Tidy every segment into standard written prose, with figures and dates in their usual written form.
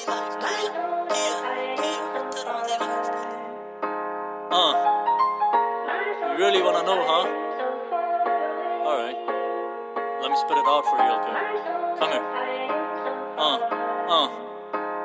You really wanna know, huh? Alright, let me spit it out for you, okay? Come here.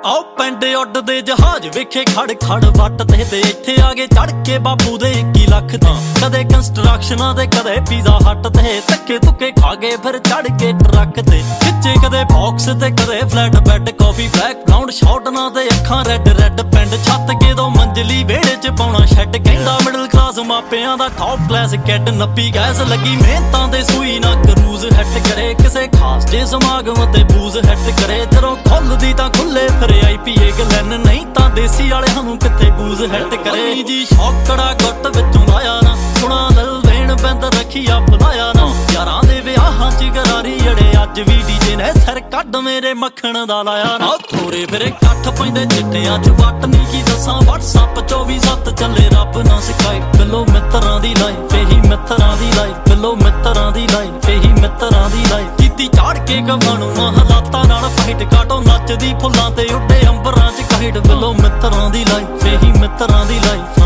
ਆਓ ਪਿੰਡ ਉੱਡਦੇ ਜਹਾਜ਼ ਵੇਖੇ ਖੜ ਖੜ ਵੱਟ ਤੇ ਇੱਥੇ ਆ ਗਏ ਚੜ ਕੇ ਬਾਪੂ ਦੇ 21 ਲੱਖ ਤੇ ਕਦੇ ਕੰਸਟਰਕਸ਼ਨਾਂ ਤੇ ਕਦੇ ਪੀਜ਼ਾ ਹੱਟ ਤੇ ਧੱਕੇ ਧੁੱਕੇ ਖਾ ਗਏ ਫਿਰ ਚੜ ਕੇ ਟਰੱਕ ਤੇ ਖਿੱਚੇ ਕਦੇ ਬਾਕਸ ਤੇ ਕਦੇ ਫਲੈਟ ਬੈੱਡ ਕਾਫੀ ਬਲੈਕ ਬਰਾਊਨ ਸ਼ਾਟ ਨਾ ਤੇ ਅੱਖਾਂ ਰੈੱਡ ਰੈੱਡ ਪਿੰਡ ਛੱਤ ਕੇ ਦੋ ਮੰਜ਼ਲੀ ਵਿਹੜੇ 'ਚ ਪਾਉਣਾ ਸ਼ੈੱਡ ਕਹਿੰਦਾ ਮਿਡਲ ਕਲਾਸ ਮਾਪਿਆਂ ਦਾ ਟੌਪ ਕਲਾਸ ਕਿੱਟ ਨੱਪੀ ਗੈਸ ਲੱਗੀ ਮਿਹਨਤਾਂ ਦੇ ਸੂਈ ਨਾ ਕਰੂਜ਼ ਹੈਟ ਕਰੇ ਕਿਸੇ ਖਾਸ ਜੇ ਸਮਾਗਮ ਤੇ ਬੂਜ਼ ਹੈਟ ਕਰੇ ਜਦੋਂ ਖੁੱਲਦੀ ਤਾਂ ਖੁੱਲੇ ਫਿਰ IPA ਗਲੈਨ ਨਹੀਂ ਤਾਂ ਦੇਸੀ ਵਾਲਿਆਂ ਨੂੰ ਕਿੱਥੇ ਬੂਜ਼ ਹੈਟ ਕਰੇ ਜੀ ਸ਼ੌਕੜਾ ਗੁੱਟ ਵਿੱਚੋਂ ਲਾਇਆ ਨਾ ਸੁਣਾ ਲਲ ਵੇਣ ਬੰਦ ਰੱਖਿਆ ਪਲਾਇਆ ਨਾ ਯਾਰਾਂ ਦੇ ਵਿਆਹਾਂ 'ਚ ਗਰਾਰੀ ਅੜੇ ਅੱਜ ਵੀ ਡੀਜੇ ਨੇ ਸਿਰ ਕੱਢ ਮੇਰੇ ਮੱਖਣ ਦਾ ਲਾਇਆ ਨਾ ਥੋੜੇ ਫਿਰ ਇਕੱਠ ਪੈਂਦੇ ਚਿੱਟਿਆਂ 'ਚ ਵੱਟ ਨਹੀਂ ਕੀ ਦੱਸਾਂ WhatsApp 24/7 ਚੱਲੇ ਰੱਬ ਨਾ ਸਿਖਾਏ ਬਿੱਲੋ ਮਿੱਤਰਾਂ ਦੀ ਲਾਈਫ ਇਹੀ ਮਿੱਤਰਾਂ ਦੀ ਲਾਈਫ ਬਿੱਲੋ ਮਿੱਤਰਾਂ ਦੀ ਲਾਈਫ ਇਹੀ ਮਿੱਤਰਾਂ ਦੀ ਲਾਈਫ ਕੀਤੀ ਚਾੜ ਕੇ ਗਵਾਣੂ ਹਾਲਾਤਾਂ ਨਾਲ ਫਾਈਟ ਕਾਟੋ ਨੱਚਦੀ ਫੁੱਲਾਂ ਤੇ ਉੱਡੇ ਅੰਬਰਾਂ 'ਚ ਕਾਈਟ ਬਿੱਲੋ ਮਿੱਤਰਾਂ ਦੀ ਲਾਈਫ ਇਹੀ ਮਿੱਤਰਾਂ ਦੀ ਲਾਈਫ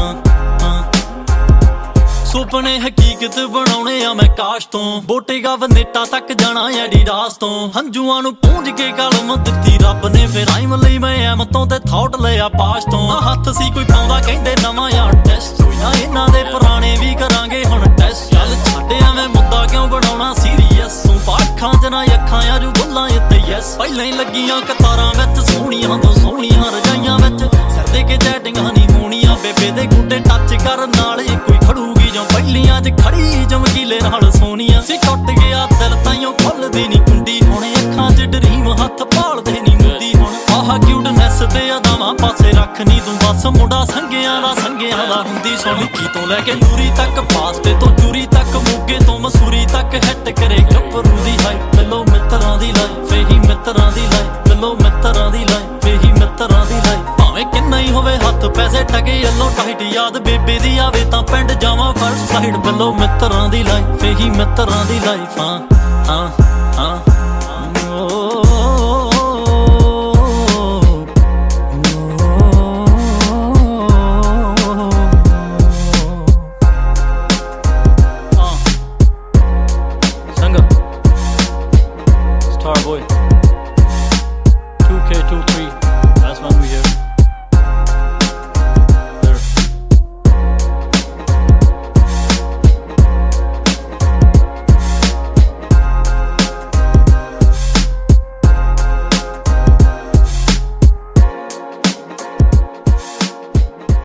ਸੁਪਨੇ ਹਕੀਕਤ ਬਣਾਉਣੇ ਆ ਮੈਂ ਕਾਸ਼ ਤੋਂ ਬੋਟੇਗਾ ਵਨੇਟਾ ਤੱਕ ਜਾਣਾ ਐਡੀਡਾਸ ਤੋਂ ਹੰਝੂਆਂ ਨੂੰ ਪੂੰਝ ਕੇ ਕਲਮ ਦਿੱਤੀ ਰੱਬ ਨੇ ਫਿਰ ਰਾਈਮ ਲਈ ਮੈਂ ਐਮ ਤੋਂ ਤੇ ਥੌਟ ਲਿਆ ਪਾਸ ਤੋਂ ਹੱਥ ਸੀ ਕੋਈ ਪਾਉਂਦਾ ਕਹਿੰਦੇ ਨਵਾਂ ਯਾਰ ਟੈਸਟ ਹੋਇਆ ਇਹਨਾਂ ਦੇ ਪੁਰਾਣੇ ਵੀ ਕਰਾਂਗੇ ਹੁਣ ਟੈਸਟ ਚੱਲ ਛੱਡ ਐਵੇਂ ਮੁੱਦਾ ਕਿਉਂ ਬਣਾਉਣਾ ਸੀਰੀਅਸ ਤੂੰ ਅੱਖਾਂ 'ਚ ਨਾ ਅੱਖਾਂ ਆ ਜੂ ਬੁੱਲਾਂ ਇੱਥੇ ਯੈਸ ਪਹਿਲਾਂ ਹੀ ਲੱਗੀਆਂ ਕਤਾਰਾਂ ਵਿੱਚ ਸੋਹਣੀਆਂ ਤੋਂ ਸੋਹਣੀਆਂ ਰਜਾਈਆਂ ਵਿੱਚ ਸਿਰ ਦੇ ਕੇ ਚੈਟਿੰਗਾਂ ਨਹੀਂ ਹੋਣੀਆਂ ਬੇਬੇ ਦੇ ਗੁੱਡੇ ਟੱਚ ਕਰਨ ਨਾਲ ਹੀ ਕੋਈ ਖੜੂਗੀ ਜਾਂ ਪਹਿਲੀਆਂ 'ਚ ਖੜੀ ਚਮਕੀਲੇ ਨਾਲ ਸੋਹਣੀਆਂ ਸੀ ਟੁੱਟ ਗਿਆ ਦਿਲ ਤਾਈਓ ਖੁੱਲਦੀ ਨਹੀਂ ਕੁੰਡੀ ਹੁਣ ਅੱਖਾਂ 'ਚ ਡਰੀਮ ਹੱਥ ਭਾਲਦੇ ਨਹੀਂ ਮੁੰਦੀ ਹੁਣ ਆਹ ਕਿਊਟਨੈਸ ਤੇ ਅਦਾਵਾਂ ਪਾਸੇ ਰੱਖ ਨੀ ਤੂੰ ਬਸ ਮੁੰਡਾ ਸੰਗਿਆਂ ਦਾ ਹੁੰਦੀ ਸੋਹਣੀ ਤੋਂ ਲੈ ਕੇ ਨੂਰੀ ਤੱਕ ਪਾਸਤੇ ਤੋਂ ਚੂਰੀ ਤੱਕ ਮੋਗੇ ਤੋਂ ਮਸੂਰੀ ਤੱਕ ਹਿੱਟ ਕਰੇ ਗੱਭਰੂ ਦੀ ਹਾਈਪ ਬਿੱਲੋ ਮਿੱਤਰਾਂ ਦੀ ਲਾਈਫ ਇਹੀ ਮਿੱਤਰਾਂ ਦੀ ਲਾਈਫ ਬਿੱਲੋ ਮਿੱਤਰਾਂ ਦੀ ਲਾਈਫ ਇਹੀ ਮਿੱਤਰਾਂ ਦੀ ਲਾਈਫ ਭਾਵੇਂ ਕਿੰਨਾ ਹੀ ਹੋਵੇ ਹੱਥ ਪੈਸੇ ਟਕੇ ਯੈਲੋ ਟਾਈਟ ਯਾਦ ਬੇਬੇ ਦੀ ਆਵੇ ਤਾਂ ਪਿੰਡ ਜਾਵਾਂ ਫਰਸਟ ਸਾਈਡ ਬਿੱਲੋ ਮਿੱਤਰਾਂ ਦੀ ਲਾਈਫ ਇਹੀ ਮਿੱਤਰਾਂ ਦੀ ਲਾਈਫ